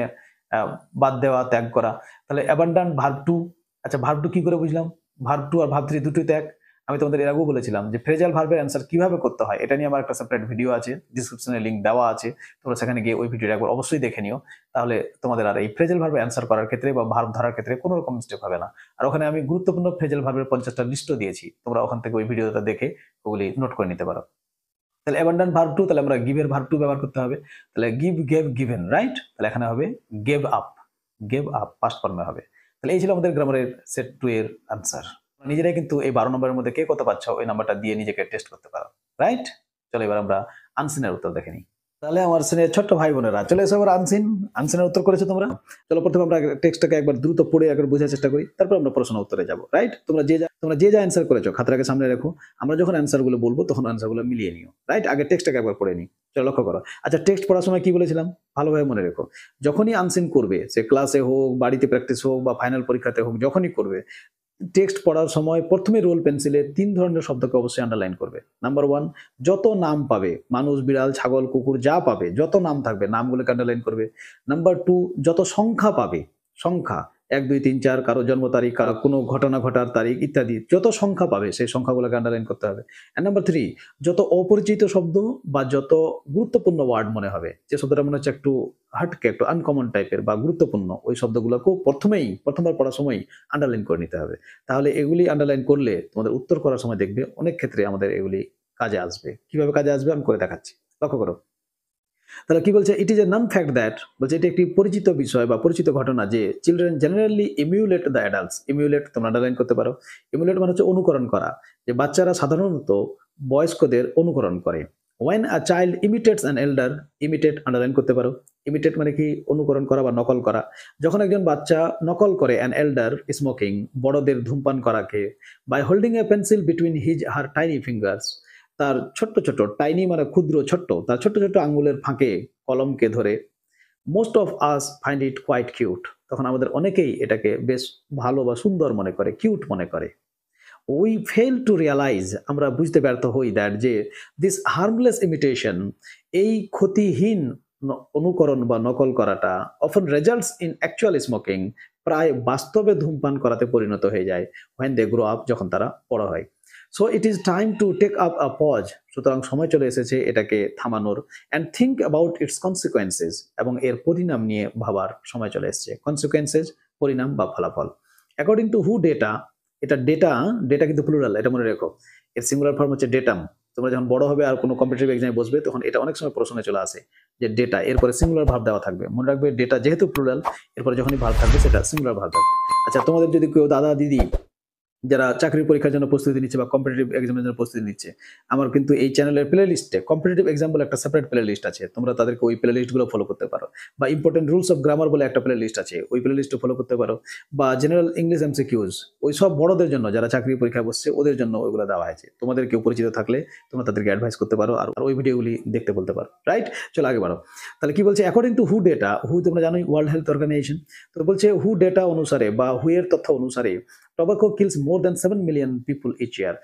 S1: বাদ দেওয়া, ত্যাগ করা। তাহলে অ্যাবান্ডন ভার্ব টু। আচ্ছা ভার্ব টু কি করে বুঝলাম? ভার্ব টু আর ভার্ব থ্রি দুটোই ত্যাগ। আমি তোমাদের এর আগেও বলেছিলাম যে ফ্রেজাল ভার্বের অ্যান্সার কিভাবে করতে হয় এটা নিয়ে আমার একটা সেপারেট ভিডিও আছে, ডিসক্রিপশনে লিংক দেওয়া আছে, তোমরা সেখানে গিয়ে ওই ভিডিওটা একবার অবশ্যই দেখে নিও। তাহলে তোমাদের আর এই ফ্রেজাল ভার্বের অ্যান্সার করার ক্ষেত্রে বা ভার্ব ধরার ক্ষেত্রে কোনো রকম মিস্টেক হবে না। আর ওখানে আমি গুরুত্বপূর্ণ ফ্রেজাল ভার্বের 50টা লিস্টও দিয়েছি, তোমরা ওখান থেকে ওই ভিডিওটা দেখে ওগুলি নোট করে নিতে পারো। তাহলে অ্যাবান্ডন ভার্ব টু, তাহলে আমরা গিভের ভার্ব টু ব্যবহার করতে হবে। তাহলে গিভ, গেভ, গিভেন, রাইট? তাহলে এখানে হবে gave up. Gave up past ফর্মে হবে। তাহলে এই ছিল আমাদের গ্রামারের সেট 2 এর আনসার। নিজেরাই কিন্তু এই 12 নম্বরের মধ্যে কে কত পাচ্ছ ওই নাম্বারটা দিয়ে নিজেকে টেস্ট করতে পারো, রাইট? চলো এবার আমরা আনসিনের উত্তর দেখে নিই। তাহলে আমার সিনের ছোট্ট ভাই বোনেরা চলে এসো এবার আনসিনের উত্তর করেছো তোমরা। চলো প্রথমে আমরা টেক্সটটাকে একবার দ্রুত পড়ে একবার বোঝার চেষ্টা করি, তারপর আমরা প্রশ্ন উত্তরে যাবো, রাইট? তোমরা যে যা অ্যান্সার করেছো খাতাটাকে সামনে রাখো, আমরা যখন অ্যান্সারগুলো বলবো তখন অ্যান্সারগুলো মিলিয়ে নিও, রাইট? আগে টেক্সটটাকে একবার পড়ে নিই। চলো লক্ষ্য করো। আচ্ছা টেক্সট পড়ার সময় কি বলেছিলাম ভালোভাবে মনে রেখো। যখনই আনসিন করবে, সে ক্লাসে হোক, বাড়িতে প্র্যাকটিস হোক বা ফাইনাল পরীক্ষাতে হোক, যখনই করবে টেক্সট পড়ার সময় প্রথমে রোল পেন্সিলে 3 ধরনের শব্দকে অবশ্যই আন্ডারলাইন করবে। নাম্বার 1, যত নাম পাবে, মানুষ, বিড়াল, ছাগল, কুকুর যা পাবে, যত নাম থাকবে নামগুলোকে আন্ডারলাইন করবে। নাম্বার 2, যত সংখ্যা পাবে, সংখ্যা 1 2 3 4, কারো জন্ম তারিখ, কারো কোনো ঘটনা ঘটার তারিখ ইত্যাদি যত সংখ্যা পাবে সেই সংখ্যাগুলোকে আন্ডারলাইন করতে হবে। এন্ড নাম্বার 3, যত অপরিচিত শব্দ বা যত গুরুত্বপূর্ণ ওয়ার্ড মনে হবে, যে শব্দটা মনে হচ্ছে একটু হাটকে, একটু আনকমন টাইপের বা গুরুত্বপূর্ণ, ওই শব্দগুলোকেও প্রথমবার পড়ার সময় আন্ডারলাইন করে নিতে হবে। তাহলে এগুলি আন্ডারলাইন করলে তোমাদের উত্তর করার সময় দেখবে অনেক ক্ষেত্রে আমাদের এগুলি কাজে আসবে। কিভাবে কাজে আসবে আমি করে দেখাচ্ছি, লক্ষ্য করো। তাহলে কি বলছে? It is a non fact that, বলছে এটি একটি পরিচিত বিষয় বা পরিচিত ঘটনা যে চিলড্রেন জেনারেলি ইমিউলেট দ্য অ্যাডাল্টস। ইমিউলেট তোমরা আন্ডারলাইন করতে পারো। ইমিউলেট মানে হচ্ছে অনুকরণ করা, যে বাচ্চারা সাধারণত বয়স্কদের অনুকরণ করে। when a child imitates an elder, imitate underline করতে পারো। ইমিটেট মানে কি? অনুকরণ করা বা নকল করা। যখন একজন বাচ্চা নকল করে an elder স্মোকিং, বড়দের ধূমপান করাকে, by holding a pencil between his her tiny fingers, তার ছোট্ট ছোট্ট, টাইনি মানে ক্ষুদ্র, ছোট্ট, তার ছোট্ট ছোট্ট আঙ্গুলের ফাঁকে কলমকে ধরে, most of us find it quite cute, তখন আমাদের অনেকেই এটাকে বেশ ভালো বা সুন্দর মনে করে, কিউট মনে করে। উই ফেল টু রিয়ালাইজ, আমরা বুঝতে ব্যর্থ হই, দ্যাট যে দিস হার্মলেস ইমিটেশন, এই ক্ষতিহীন অনুকরণ বা নকল করাটা, অফন রেজাল্টস ইন অ্যাকচুয়াল স্মোকিং, প্রায় বাস্তবে ধূমপান করাতে পরিণত হয়ে যায়, when they grow up, যখন তারা বড় হয়। So it is time to take up a pause, সুতরাং সময় চলে এসেছে এটাকে থামানোর, and think about its consequences, এবং এর পরিণাম নিয়ে ভাবার সময় চলে এসেছে। কনসিকোয়েন্সেস পরিণাম বা ফলাফল। অ্যাকর্ডিং টু হু ডেটা, এটা ডেটা কিন্তু প্লুরাল, এটা মনে রেখো। এর সিঙ্গুলার ফর্ম হচ্ছে ডেটাম। তোমরা যখন বড় হবে আর কোনো কম্পিটিটিভ এক্সামে বসবে তখন এটা অনেক সময় প্রশ্নে চলে আসে যে ডেটা, এরপরে সিঙ্গুলার ভার্ব দেওয়া থাকবে। মনে রাখবে ডেটা যেহেতু প্লুরাল, এরপরে যখনই ভার্ব থাকবে সেটা সিঙ্গুলার ভার্ব থাকবে। আচ্ছা তোমাদের যদি কেউ দাদা দিদি যারা চাকরির পরীক্ষার জন্য প্রস্তুতি নিচ্ছে বা কম্পিটিটিভ এক্সামের জন্য প্রস্তুতি নিচ্ছে, আমার কিন্তু এই চ্যানেলের প্লে লিস্টে কম্পিটিটিভ এক্সাম বলে একটা সেপারেট প্লে লিস্ট আছে, তোমরা তাদেরকে ওই প্লে লিস্টগুলো ফলো করতে পারো। বা ইম্পর্টেন্ট রুলস অফ গ্রামার বলে একটা প্লে লিস্ট আছে, ওই প্লে লিস্টও ফলো করতে পারো। বা জেনারেল ইংলিশ এমসিকিউজ, ওই সব বড়দের জন্য যারা চাকরির পরীক্ষায় বসছে ওদের জন্য ওইগুলো দেওয়া হয়েছে। তোমাদের কেউ পরিচিত থাকলে তোমরা তাদেরকে অ্যাডভাইস করতে পারো আর ওই ভিডিওগুলি দেখতে বলতে পারো, রাইট? চলো আগে বাড়ো। তাহলে কি বলছে? অ্যাকর্ডিং টু হু ডেটা, হু তোমরা জানোই ওয়ার্ল্ড হেলথ অর্গানাইজেশন, তো বলছে হু ডেটা অনুসারে বা হু এর তথ্য অনুসারে tobacco kills more than 7 million people each year.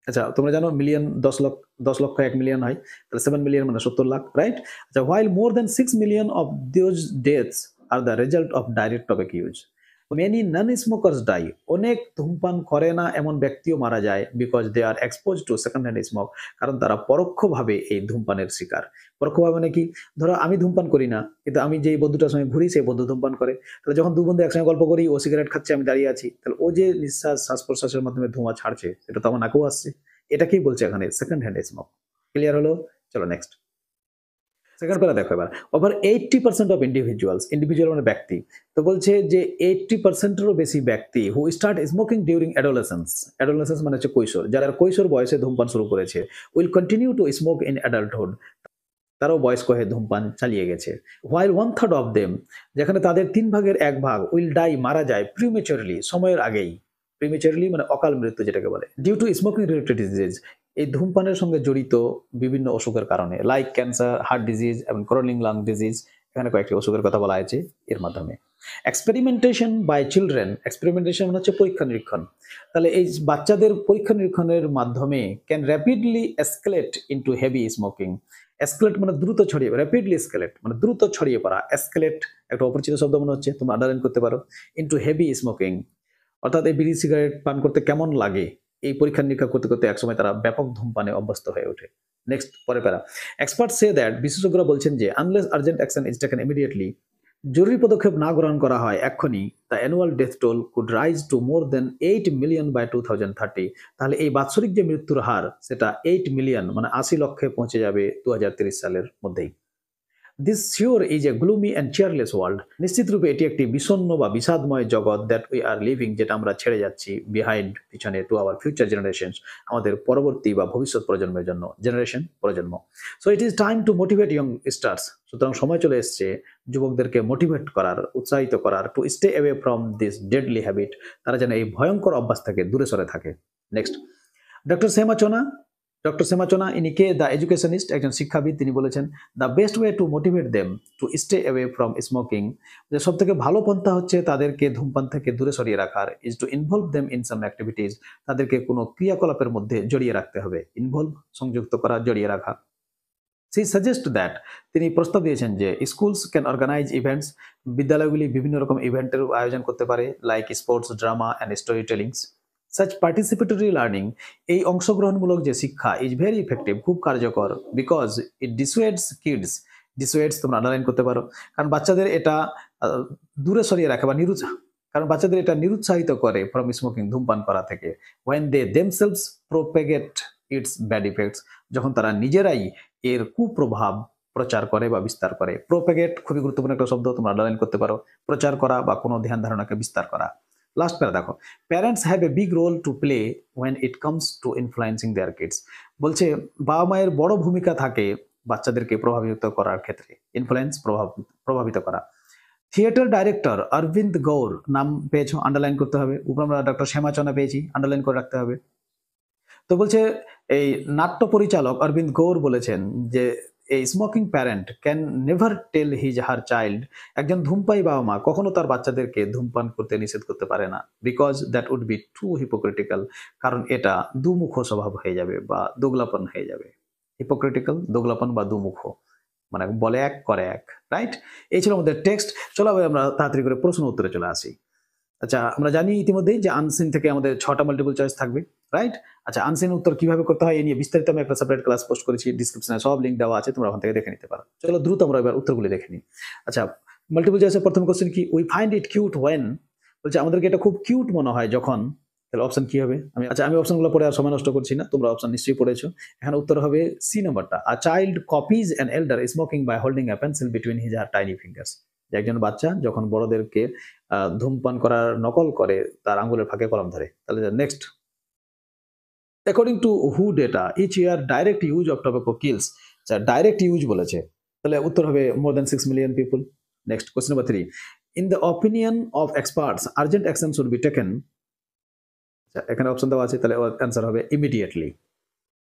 S1: আচ্ছা তোমরা জানো মিলিয়ন 10 লক্ষ 1 মিলিয়ন হয়, তাহলে 7 মিলিয়ন মানে 70 লাখ, রাইট? আচ্ছা while more than 6 million of those deaths are the result of direct tobacco use, many non-smokers die, অনেক ধূমপান করে না এমন ব্যক্তিও মারা যায়, because they are exposed to second hand smoke, কারণ তারা পরোক্ষভাবে এই ধূমপানের শিকার। পরোক্ষভাবে মানে কি? ধরো আমি ধূমপান করি না, কিন্তু আমি যেই বন্ধুটার সঙ্গে ঘুরি সেই বন্ধু ধূমপান করে, তাহলে যখন দু বন্ধু একসঙ্গে গল্প করি, ও সিগারেট খাচ্ছে আমি দাঁড়িয়ে আছি, তাহলে ও যে শ্বাস প্রশ্বাসের মাধ্যমে ধোঁয়া ছাড়ছে সেটা তো আমার নাকেও আসছে। এটাকেই বলছে এখানে সেকেন্ড হ্যান্ড স্মোক। ক্লিয়ার হলো? চলো নেক্সট। সেকেন্ড প্যারা দেখো এবার। ওভার 80% অফ ইন্ডিভিজুয়াল মানে ব্যক্তি, তো বলছে যে 80%-এরও বেশি ব্যক্তি হু স্টার্ট স্মোকিং ডিউরিং অ্যাডোলেসেন্স মানে হচ্ছে কৈশোর, যারা কৈশোর বয়সে ধূমপান শুরু করেছে, will continue to smoke in adulthood, তারাও বয়স্ক হয়ে ধূমপান চালিয়ে গেছে। হোয়াইল 1/3 অফ দেম, যেখানে তাদের 3/1 উইল ডাই মারা যায় প্রিমেচুরলি সময়ের আগেই। প্রিমেচুরলি মানে অকাল মৃত্যু যেটাকে বলে, due to smoking related disease, এই ধূমপানের সঙ্গে জড়িত বিভিন্ন অসুখের কারণে, লাইক ক্যান্সার, হার্ট ডিজিজ এবং ক্রনিক লাং ডিজিজ, এখানে কয়েকটি অসুখের কথা বলা হয়েছে এর মাধ্যমে। এক্সপেরিমেন্টেশন বাই চিলড্রেন, এক্সপেরিমেন্টেশন মানে হচ্ছে পরীক্ষা নিরীক্ষণ, তাহলে এই বাচ্চাদের পরীক্ষা নিরীক্ষণের মাধ্যমে can rapidly escalate into heavy smoking, escalate মানে দ্রুত ছড়িয়ে, র্যাপিডলি এসকেলেট মানে দ্রুত ছড়িয়ে পড়া। এসকেলেট একটা অপরিচিত শব্দ মনে হচ্ছে, তোমরা আন্ডারলাইন করতে পারো। ইনটু হেভি স্মোকিং, অর্থাৎ এই বিড়ি সিগারেট পান করতে কেমন লাগে, এই পরীক্ষা নিরীক্ষা করতে করতে একসময় তারা ব্যাপক ধূমপানে অভ্যস্ত হয়ে ওঠে। নেক্সট, পরে প্যারা, এক্সপার্ট সে দ্যাট, বিশেষজ্ঞরা বলছেন যে unless urgent action is taken immediately, জরুরি পদক্ষেপ না গ্রহণ করা হয় এক্ষুনি, the annual death toll could rise to more than 8 million by 2030, তাহলে এই বাৎসরিক যে মৃত্যুর হার সেটা 8 মিলিয়ন মানে 80 লক্ষে পৌঁছে যাবে 2030 সালের মধ্যেই। This sure is a gloomy and cheerless world, নিশ্চিত রূপে এটি একটি বিষণ্ণ বা বিষাদময় জগৎ, দ্যাট উই আর লিভিং, যেটা আমরা ছেড়ে যাচ্ছি বিহাইন্ড, পিছনে, টু আওয়ার ফিউচার জেনারেশনস, আমাদের পরবর্তী বা ভবিষ্যৎ প্রজন্মের জন্য, জেনারেশন প্রজন্ম। So it is time two motivate young stars, সুতরাং সময় চলে এসছে যুবকদেরকে মোটিভেট করার, উৎসাহিত করার, to stay away from this deadly habit, তারা যেন এই ভয়ঙ্কর অভ্যাস থেকে দূরে সরে থাকে। নেক্সট, ডক্টর সেমাচোনা ইনি কে? দ্য এডুকেশনিস্ট, একজন শিক্ষাবিদ। তিনি বলেছেন the best way to motivate them to stay away from smoking, যে সব থেকে ভালো পন্থা হচ্ছে তাদেরকে ধূমপান থেকে দূরে সরিয়ে রাখার, is two involve them in some activities, তাদেরকে কোনো ক্রিয়াকলাপের মধ্যে জড়িয়ে রাখতে হবে। ইনভলভ, সংযুক্ত করা, জড়িয়ে রাখা। সি সাজেস্ট দ্যাট, তিনি প্রস্তাব দিয়েছেন যে স্কুলস ক্যান অর্গানাইজ ইভেন্টস, বিদ্যালয়গুলি বিভিন্ন রকম ইভেন্টের আয়োজন করতে পারে, like sports, drama and story tellings. Such participatory learning, এই অংশগ্রহণমূলক যে শিক্ষা, ইজ ভেরি ইফেক্টিভ, খুব কার্যকর, বিকজ ইট ডিসুয়েডস কিডস, ডিসুয়েডস তোমরা আন্ডারলাইন করতে পারো, কারণ বাচ্চাদের এটা দূরে সরিয়ে রাখে বা কারণ বাচ্চাদের এটা নিরুৎসাহিত করে ফ্রম স্মোকিং, ধূমপান করা থেকে, when they themselves propagate its bad effects, যখন তারা নিজেরাই এর কুপ্রভাব প্রচার করে বা বিস্তার করে। প্রোপেগেট খুবই গুরুত্বপূর্ণ একটা শব্দ, তোমরা আন্ডারলাইন করতে পারো, প্রচার করা বা কোনো ধ্যান ধারণাকে বিস্তার করা। লাস্ট প্যারা দেখো, parents have a big role to play when it comes to influencing their kids, বলছে বাবা মায়ের বড় ভূমিকা থাকে বাচ্চাদেরকে প্রভাবিত করার ক্ষেত্রে, ইনফ্লুয়েন্স, প্রভাবিত করা। থিয়েটার ডাইরেক্টর অরবিন্দ গৌর, নাম পেয়েছো, আন্ডারলাইন করতে হবে। উপর আমরা ডক্টর সেমাচনা পেয়েছি, আন্ডারলাইন করে রাখতে হবে। তো বলছে এই নাট্য পরিচালক অরবিন্দ গৌর বলেছেন যে এই smoking parent can never tell his her child, একজন ধূমপায়ী বাবা মা কখনো তার বাচ্চাদেরকে ধূমপান করতে নিষেধ করতে পারে না, because that would be too hypocritical, কারণ এটা দুমুখ স্বভাব হয়ে যাবে বা দোগলাপন হয়ে যাবে। হিপোক্রিটিক্যাল, দোগলাপন বা দুমুখ, মানে বলে এক করে এক, রাইট? এই ছিল আমাদের টেক্সট। চলো আমরা তাড়াতাড়ি করে প্রশ্ন উত্তরে চলে আসি। আচ্ছা, আমরা জানি ইতিমধ্যেই যে আনসিন থেকে আমাদের 6টা মাল্টিপল চয়েস থাকবে, রাইট? আচ্ছা, আনসিন উত্তর কিভাবে করতে হয় এই নিয়ে বিস্তারিত আমি একটা সেপারেট ক্লাস পোস্ট করেছি, ডিসক্রিপশনে সব লিংক দেওয়া আছে, তোমরা ওখান থেকে দেখে নিতে পারো। চলো দ্রুত আমরা এবার উত্তরগুলি দেখে নিই। আচ্ছা, মাল্টিপল চয়েসের প্রথম কোশ্চেন কি? We find it cute when, বলছে আমাদেরকে এটা খুব কিউট মনে হয় যখন, তাহলে অপশন কি হবে? আমি অপশনগুলো পড়ে আর সময় নষ্ট করছি না, তোমরা অপশন নিশ্চয়ই পড়েছো। এখানে উত্তর হবে সি নাম্বারটা, a child copies an elder smoking by holding a pencil between his or tiny fingers, যে একজন বাচ্চা যখন বড়দেরকে ধূমপান করার নকল করে তার আঙ্গুলের ফাঁকে কলম ধরে। তাহলে নেক্সট, অ্যাকর্ডিং টু হু data each year direct use of tobacco kills, direct use বলেছে, তাহলে উত্তর হবে more than 6 million people. Next, question number 3, in the opinion of experts urgent action should be taken, এখানে অপশন দেওয়া আছে, তাহলে অ্যান্সার হবে ইমিডিয়েটলি।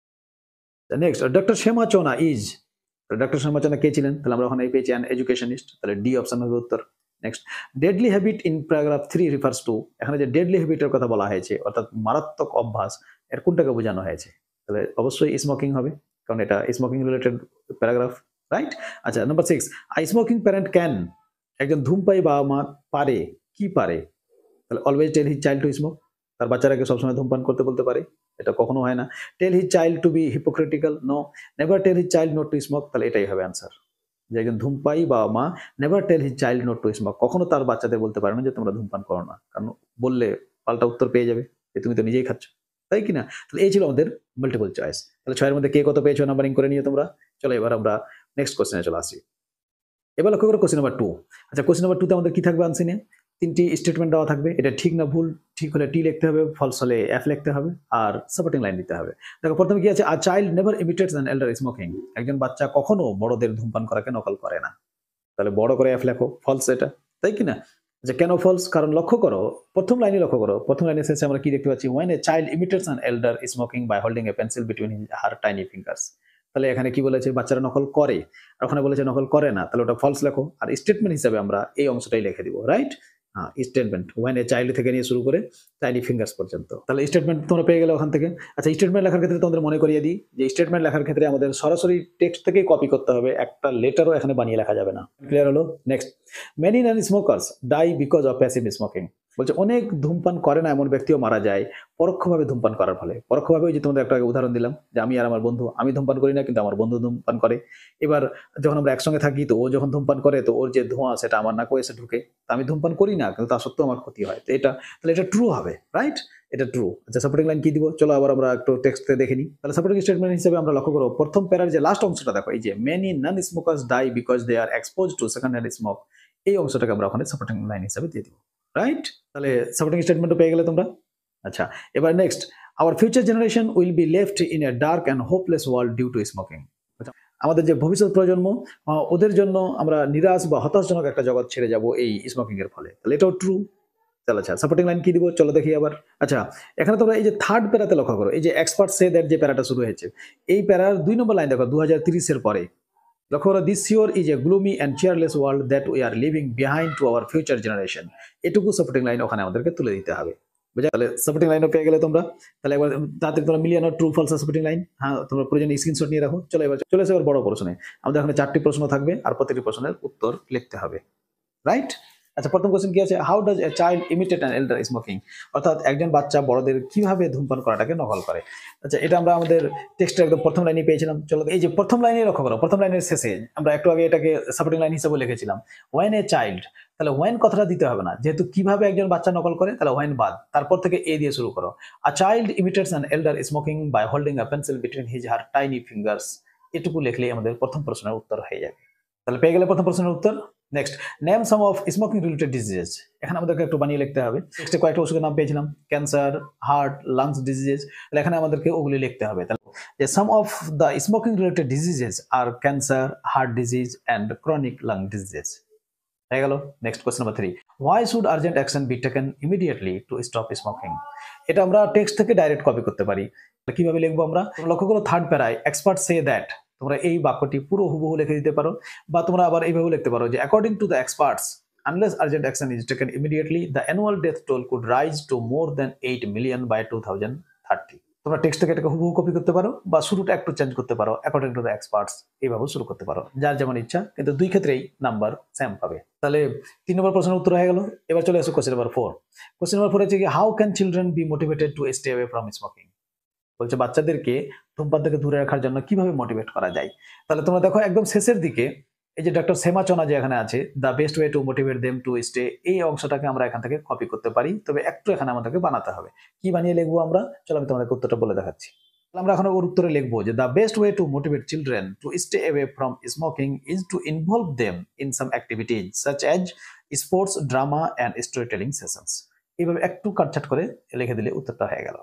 S1: নেক্সট, ডক্টর সেমাচনা ইজ, ডক্টর সেমাচনা কে ছিলেন? তাহলে আমরা ওখানে পেয়েছি অ্যান এডুকেশনিস্ট, তাহলে ডি অপশন হবে উত্তর। Next, deadly habit in paragraph 3 refers to, এখানে যে ডেডলি হ্যাবিটের কথা বলা হয়েছে অর্থাৎ মারাত্মক অভ্যাস, এর কোনটাকে বোঝানো হয়েছে? তাহলে অবশ্যই স্মোকিং হবে, কারণ এটা স্মোকিং রিলেটেড প্যারাগ্রাফ, রাইট? আচ্ছা, number 6, a smoking parent can, একজন ধূমপায়ী বাবা মা পারে, কি পারে? তাহলে always tell his child to smoke, তার বাচ্চারাকে সবসময় ধূমপান করতে বলতে পারে, এটা কখনো হয় না। Tell his child to be hypocritical, no. Never tell his child not to smoke, তাহলে এটাই হবে অ্যান্সার, যে একজন ধূমপায়ী বাবা মা never tell his child not to smoke, কখনো তার বাচ্চাদের বলতে পারে না যে তোমরা ধূমপান করো না, কারণ বললে পাল্টা উত্তর পেয়ে যাবে যে তুমি তো নিজেই খাচ্ছ, তাই কিনা? তাহলে এই ছিল আমাদের মাল্টিপল চয়েস। তাহলে 6 এর মধ্যে কে কত পেয়েছো নাম্বারিং করে নিয়ে তোমরা। চলো এবার আমরা নেক্সট কোশ্চেনে চলে আসি। এবার লক্ষ্য করো কোশ্চেন নাম্বার 2। আচ্ছা, কোশ্চেন নাম্বার 2তে আমাদের কি থাকবে আনসিনে? 3টি স্টেটমেন্ট দেওয়া থাকবে, এটা ঠিক না ভুল, ঠিক হলে টি লিখতে হবে, ফলস হলে এফ লিখতে হবে, আর সাপোর্টিং লাইন দিতে হবে। দেখো প্রথমে কি আছে, a child never imitates an elder smoking, একজন বাচ্চা কখনো বড়দের ধূমপান করাকে নকল করে না, তাহলে বড় করে এফ লেখো, ফলস এটা, তাই কিনা? যে কেন ফলস? কারণ লক্ষ্য করো প্রথম লাইনে, লক্ষ্য করো প্রথম লাইনে শেষে আমরা কি দেখতে পাচ্ছি, when a child imitates an elder smoking by holding a pencil between her tiny fingers, তাহলে এখানে কি বলেছে, বাচ্চারা নকল করে, আর ওখানে বলেছে নকল করে না, তাহলে ওটা ফলস লেখো, আর স্টেটমেন্ট হিসাবে আমরা এই অংশটাই লিখে দিব, রাইট? হ্যাঁ, স্টেটমেন্ট ওয়েন এ চাইল্ড থেকে নিয়ে শুরু করে টাইনি ফিঙ্গার্স পর্যন্ত। তাহলে স্টেটমেন্ট তোমরা পেয়ে গেলে ওখান থেকে। আচ্ছা, স্টেটমেন্ট লেখার ক্ষেত্রে তোমাদের মনে করিয়ে দিই যে স্টেটমেন্ট লেখার ক্ষেত্রে আমাদের সরাসরি টেক্সট থেকেই কপি করতে হবে, একটা লেটারও এখানে বানিয়ে লেখা যাবে না। ক্লিয়ার হলো? Next, many non smokers die because of passive smoking. বলছে অনেক ধূমপান করে না এমন ব্যক্তিও মারা যায় পরোক্ষভাবে ধূমপান করার ফলে। পরোক্ষভাবে ওই যে তোমাদের একটা উদাহরণ দিলাম যে আমি আর আমার বন্ধু, আমি ধূমপান করি না কিন্তু আমার বন্ধু ধূমপান করে। এবার যখন আমরা একসঙ্গে থাকি তো ও যখন ধূমপান করে তো ওর যে ধোঁয়া সেটা আমার নাকে এসে ঢুকে, তো আমি ধূমপান করি না কিন্তু তা সত্ত্বেও আমার ক্ষতি হয়। তো এটা তাহলে এটা ট্রু হবে, রাইট? এটা ট্রু। আচ্ছা, সাপোর্টিং লাইন কি দিব? চলো আবার আমরা একটু টেক্সটে দেখে নিই। তাহলে সাপোর্টিং স্টেটমেন্ট হিসেবে আমরা লক্ষ্য করব প্রথম প্যারার যে লাস্ট অংশটা দেখো, এই যে many non smokers die because they are exposed to second hand smoke, এই অংশটাকে আমরা ওখানে সাপোর্টিং লাইন হিসেবে দিয়ে দিব, রাইট? তাহলে সাপোর্টিং স্টেটমেন্টও পেয়ে গেলে তোমরা। আচ্ছা, এবার next, our future generation will be left in a dark and hopeless world due to smoking. আমাদের যে ভবিষ্যৎ প্রজন্ম ওদের জন্য আমরা নিরাশ বা হতাশজনক একটা জগৎ ছেড়ে যাব এই স্মোকিং এর ফলে। তাহলে এটাও ট্রু। চলো, আচ্ছা, সাপোর্টিং লাইন কি দিব চলো দেখি আবার। আচ্ছা, এখানে তোমরা এই যে থার্ড প্যারাতে লক্ষ্য করো, এই যে এক্সপার্ট সে দ্যাট যে প্যারাটা শুরু হয়েছে, এই প্যারার 2 নম্বর লাইন দেখো 2030 এর পরে লক্ষ্য করো, this year is a gloomy and cheerless world that we are living behind to our future generation. এটুকু সাপোর্টিং লাইন ওখানে আমাদেরকে তুলে দিতে হবে, বুঝা? তাহলে সাপোর্টিং লাইনও পেয়ে গেলে তোমরা। তাহলে একবার তাড়াতাড়ি তোমরা মিলিয়ে নাও ট্রু ফলস সাপোর্টিং লাইন। হ্যাঁ, তোমরা প্রয়োজনে স্ক্রিনশট নিয়ে রাখো। চলো এবার চলে আসে এবার বড় প্রশ্নে। আমাদের এখানে 4টি প্রশ্ন থাকবে আর প্রতিটি প্রশ্নের উত্তর লিখতে হবে, রাইট? আচ্ছা, প্রথম কোশ্চেন কি আছে? How does a child imitate an elder smoking? অর্থাৎ একজন বাচ্চা বড়দের কিভাবে ধূমপান করাটাকে নকল করে। আচ্ছা, এটা আমরা আমাদের টেক্সটের একদম প্রথম লাইনে পেয়েছিলাম। চলো এই যে প্রথম লাইনে লক্ষ্য করো, প্রথম লাইনের শেষে আমরা একটু আগে এটাকে সাপোর্টিং লাইন হিসেবে লিখেছিলাম ওয়েন এ চাইল্ড। তাহলে ওয়েন কথাটা দিতে হবে না, যেহেতু কিভাবে একজন বাচ্চা নকল করে তাহলে ওয়েন বাদ, তারপর থেকে এ দিয়ে শুরু করো। A child imitates an elder smoking by holding a pencil between his her tiny fingers. এটুকু লিখলেই আমাদের প্রথম প্রশ্নের উত্তর হয়ে যাবে। তাহলে পেয়ে গেলে প্রথম প্রশ্নের উত্তর। Next, name some of smoking related diseases. এখানে আমাদেরকে একটু বানিয়ে লিখতে হবে। নেক্সটে কয়েকটা ওষুধের নাম পেয়েছিলাম, ক্যান্সার, হার্ট, লাংস ডিজিজেস। তাহলে এখানে আমাদেরকে ওগুলি লিখতে হবে। তাহলে যে some of the smoking related diseases আর cancer, heart disease and chronic lung diseases. হয়ে গেল। Next question number 3, why should urgent action be taken immediately to stop smoking? এটা আমরা টেক্সট থেকে ডাইরেক্ট কপি করতে পারি। কিভাবে লিখবো আমরা? লক্ষ্য করো থার্ড প্যারায় এক্সপার্ট সে দ্যাট, তোমরা এই বাক্যটি পুরো হুবহু লিখে দিতে পারো, বা তোমরা আবার এইভাবে লিখতে পারো যে according to the experts unless urgent action is taken immediately the annual death toll could rise to more than 8 million by 2030। তোমরা টেক্সট থেকে এটাকে হুবহু কপি করতে পারো বা শুরুটা একটু চেঞ্জ করতে পারো, অ্যাকর্ডিং টু দ্য এক্সপার্টস এইভাবে শুরু করতে পারো, যার যেমন ইচ্ছা, কিন্তু দুই ক্ষেত্রেই নাম্বার সেম পাবে। তাহলে 3 নম্বর প্রশ্নের উত্তর হয়ে গেল। এবার চলে আসো কোশ্চেন নাম্বার 4। কোশ্চেন নাম্বার 4 হচ্ছে কি, how can children B motivated to stay away from smoking? বলছে বাচ্চাদেরকে ধূমপান থেকে দূরে রাখার জন্য কিভাবে মোটিভেট করা যায়। তাহলে তোমরা দেখো একদম শেষের দিকে এই যে ডক্টর সেমাচনা যে এখানে আছে, the best way to motivate them to stay, এই অংশটাকে আমরা এখান থেকে কপি করতে পারি, তবে একটু এখানে আমাদেরকে বানাতে হবে। কি বানিয়ে লিখবো আমরা? চলো আমি তোমাদের উত্তরটা বলে দেখাচ্ছি। আমরা এখন ওর উত্তরে লিখবো যে the best way to motivate children to stay away from smoking is two involve them in some activities such as sports, drama and story telling sessions. এইভাবে একটু কাটছাট করে লিখে দিলে উত্তরটা হয়ে গেল।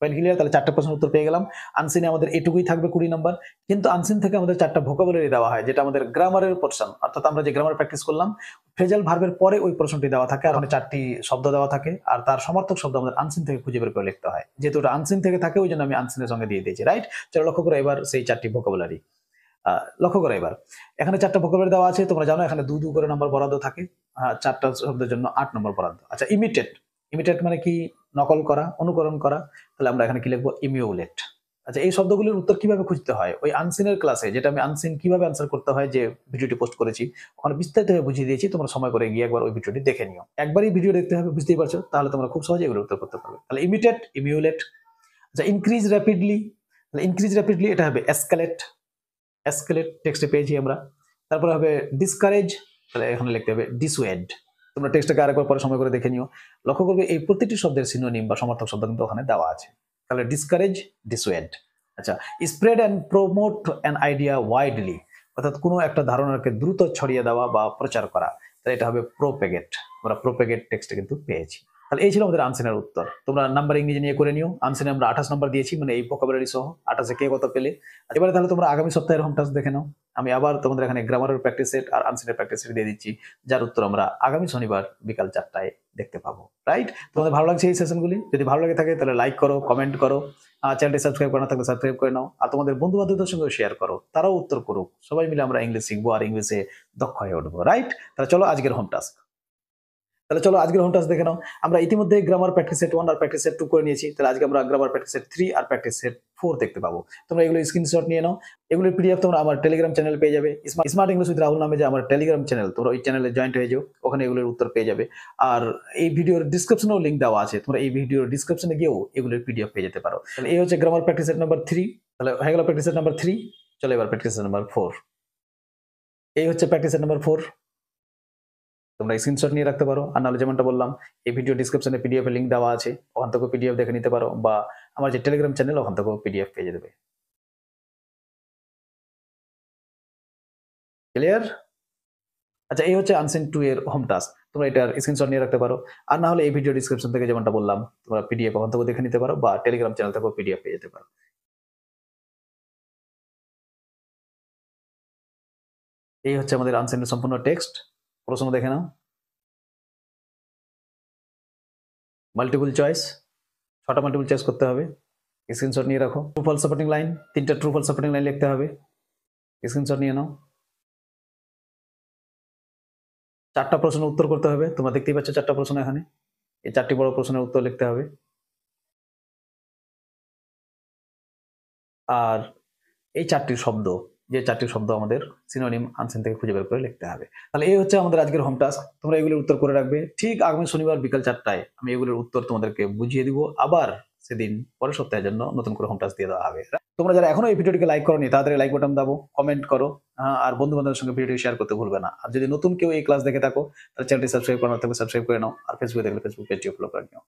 S1: ক্লিয়ার? তাহলে 4টা প্রশ্নের উত্তর পেয়ে গেলাম। আনসিনে আমাদের এটুকুই থাকবে 20 নম্বর, কিন্তু আনসিন থেকে আমাদের 4টা ভোকাবুলারি দেওয়া হয়, যেটা আমাদের গ্রামারের পোরশন, অর্থাৎ আমরা যে গ্রামার প্র্যাকটিস করলাম ফ্রেজাল ভার্বের পরে ওই প্রশ্নটি দেওয়া থাকে, আর ওখানে 4টি শব্দ দেওয়া থাকে, আর তার সমার্থক শব্দ আমাদের আনসিন থেকে খুঁজে বের করে লিখতে হয়। যেহেতু ওটা আনসিন থেকে থাকে ওই জন্য আমি আনসিনের সঙ্গে দিয়ে দিয়েছি, রাইট? চলো লক্ষ্য করো এবার সেই 4টি ভোকাবুলারি। লক্ষ্য করো এবার এখানে 4টা ভোকাবুলারি দেওয়া আছে, তোমরা জানো এখানে 2 2 করে নম্বর বরাদ্দ থাকে। 4টা শব্দের জন্য 8 নম্বর বরাদ্দ। আচ্ছা, ইমিটেট, ইমিটেট মানে কি? নকল করা, অনুকরণ করা। তাহলে আমরা এখানে কি লিখবো? ইমিউলেট। আচ্ছা, এই শব্দগুলির উত্তর কিভাবে খুঁজতে হয় ওই আনসিনের ক্লাসে, যেটা আমি আনসিন কিভাবে আনসার করতে হয় যে ভিডিওটি পোস্ট করেছি, ওখানে বিস্তারিতভাবে বুঝিয়ে দিয়েছি, তোমরা সময় করে গিয়ে একবার ওই ভিডিওটি দেখে নিও। একবারই ভিডিও দেখতে হবে, বুঝতেই পারছো, তাহলে তোমরা খুব সহজে এগুলো উত্তর করতে পারবে। তাহলে ইমিটেট, ইমিউলেট। আচ্ছা, ইনক্রিজ র্যাপিডলি, তাহলে ইনক্রিজ র্যাপিডলি এটা হবে এসকালেট, এসকালেট টেক্সটে পেয়েছি আমরা। তারপরে হবে ডিসকারেজ, তাহলে এখানে লিখতে হবে ডিসুয়েড। তোমরা টেক্সটটাকে আরেকবার পরে সময় করে দেখে নিও। লক্ষ্য করবে এই প্রতিটি শব্দের সিনোনিম বা সমার্থক শব্দ কিন্তু ওখানে দেওয়া আছে। তাহলে ডিসকারেজ, ডিসুয়েড। আচ্ছা, spread and promote an idea widely, অর্থাৎ কোনো একটা ধারণাকে দ্রুত ছড়িয়ে দেওয়া বা প্রচার করা, তাহলে এটা হবে প্রোপেগেট। আমরা প্রোপেগেট টেক্সটে কিন্তু পেয়েছি। তাহলে এই ছিল আমাদের আনসিনের উত্তর। তোমরা নাম্বার ইংরেজি নিয়ে করে নিও। আনসিনে আমরা 28 নম্বর দিয়েছি, মানে এই ভোকাবুলারি সহ 28-এ কে কত পেলে। এবারে তাহলে তোমরা আগামী সপ্তাহের হোম টাস্ক দেখে নাও। আমি আবার তোমাদের এখানে গ্রামারের প্র্যাকটিস সেট আর আনসিনের প্র্যাকটিস সেট দিয়ে দিচ্ছি, যার উত্তর আমরা আগামী শনিবার বিকাল 4টায় দেখতে পাবো, রাইট? তোমাদের ভালো লাগছে এই সেশনগুলি? যদি ভালো লাগে থাকে তাহলে লাইক করো, কমেন্ট করো, চ্যানেলটি সাবস্ক্রাইব করা না থাকলে সাবস্ক্রাইব করে নাও, আর তোমাদের বন্ধু বান্ধবদের সঙ্গে শেয়ার করো, তারাও উত্তর করুক, সবাই মিলে আমরা ইংলিশ শিখবো আর ইংলিশে দক্ষ হয়ে উঠবো, রাইট? তাহলে চলো আজকের হোম টাস্ক। তাহলে চলো আজকের হোম টাস্ক দেখে নাও। আমরা ইতিমধ্যে গ্রামার প্র্যাকটিস সেট 1 আর প্র্যাকটিস সেট 2 করে নিয়েছি। তাহলে আজকে আমরা গ্রামার প্র্যাকটিস সেট 3 আর প্র্যাকটিস সেট 4 দেখতে পাবো। তোমরা এগুলো স্ক্রিনশট নিয়ে নাও। এগুলোর পিডিএফ তোমরা আমার টেলিগ্রাম চ্যানেলে পেয়ে যাবে। স্মার্ট ইংলিশ উইথ রাহুল নামে যে আমার টেলিগ্রাম চ্যানেল, তোমরা ওই চ্যানেলে জয়েন্ট হয়ে যাও, ওখানে এগুলোর উত্তর পেয়ে যাবে। আর এই ভিডিওর ডিসক্রিপশনেও লিংক দেওয়া আছে, তোমরা এই ভিডিওর ডিসক্রিপশনে গিয়েও এগুলোর পিডিএফ পেয়ে যেতে পারো। তাহলে এই হচ্ছে গ্রামার প্র্যাকটিস সেট নাম্বার 3। তাহলে হয়ে গেল প্র্যাকটিস সেট নাম্বার 3। চলো এবার প্র্যাকটিস সেট নাম্বার 4। এই হচ্ছে প্র্যাকটিস সেট নাম্বার 4। তোমরা স্ক্রিনশট নিয়ে রাখতে পারো, আর নাহলে যেমনটা বললাম এই ভিডিও ডিসক্রিপশনে পিডিএফ এর লিংক দেওয়া আছে, ওখান থেকে পিডিএফ দেখে নিতে পারো, বা আমার যে টেলিগ্রাম চ্যানেল ওখান থেকেও পিডিএফ পেয়ে যাবে। ক্লিয়ার? আচ্ছা, এই হচ্ছে আনসিন 2 এর হোম টাস্ক। তোমরা এটার স্ক্রিনশট নিয়ে রাখতে পারো, আর না হলে এই ভিডিও ডিসক্রিপশন থেকে যেমনটা বললাম তোমরা পিডিএফ ওখান থেকেও দেখে নিতে পারো, বা টেলিগ্রাম চ্যানেল থেকেও পিডিএফ পেয়ে যেতে পারো। এই হচ্ছে আমাদের আনসিনের সম্পূর্ণ টেক্সট। প্রশ্ন দেখে নাও। মাল্টিপল চয়েস, 6টা মাল্টিপল চয়েস করতে হবে। স্ক্রিনশট নিয়ে রাখো। ট্রু ফলস সাপোর্টিং লাইন, 3টা ট্রু ফলস সাপোর্টিং লাইন লিখতে হবে। স্ক্রিনশট নিয়ে নাও। 4টা প্রশ্নের উত্তর করতে হবে। তোমরা দেখতেই পাচ্ছ 4টা প্রশ্ন এখানে। এই 4টি বড় প্রশ্নের উত্তর লিখতে হবে। আর এই 4টি শব্দ, যে 4টি শব্দ আমাদের সিনোনিম আনসিন থেকে খুঁজে বের করে লিখতে হবে। তাহলে এই হচ্ছে আমাদের আজকের হোম টাস্ক। তোমরা এগুলোর উত্তর করে রাখবে। ঠিক আগামী শনিবার বিকাল 4টায় আমি এগুলোর উত্তর তোমাদেরকে বুঝিয়ে দিব। আবার সেদিন পরের সপ্তাহের জন্য নতুন করে হোম টাস্ক দিয়ে দেওয়া হবে। তোমরা যারা এখনো এই ভিডিওটিকে লাইক করোনি তাড়াতাড়ি লাইক বাটন দাও, কমেন্ট করো, আর বন্ধু বান্ধবের সঙ্গে ভিডিওটি শেয়ার করতে ভুলবে না। আর যদি নতুন কেউ এই ক্লাস দেখে থাকো তাহলে চ্যানেলটি সাবস্ক্রাইব করা থাকলে সাবস্ক্রাইব করে নাও, আর ফেসবুকে দেখলে ফেসবুক পেজটি ফলো করে নিও।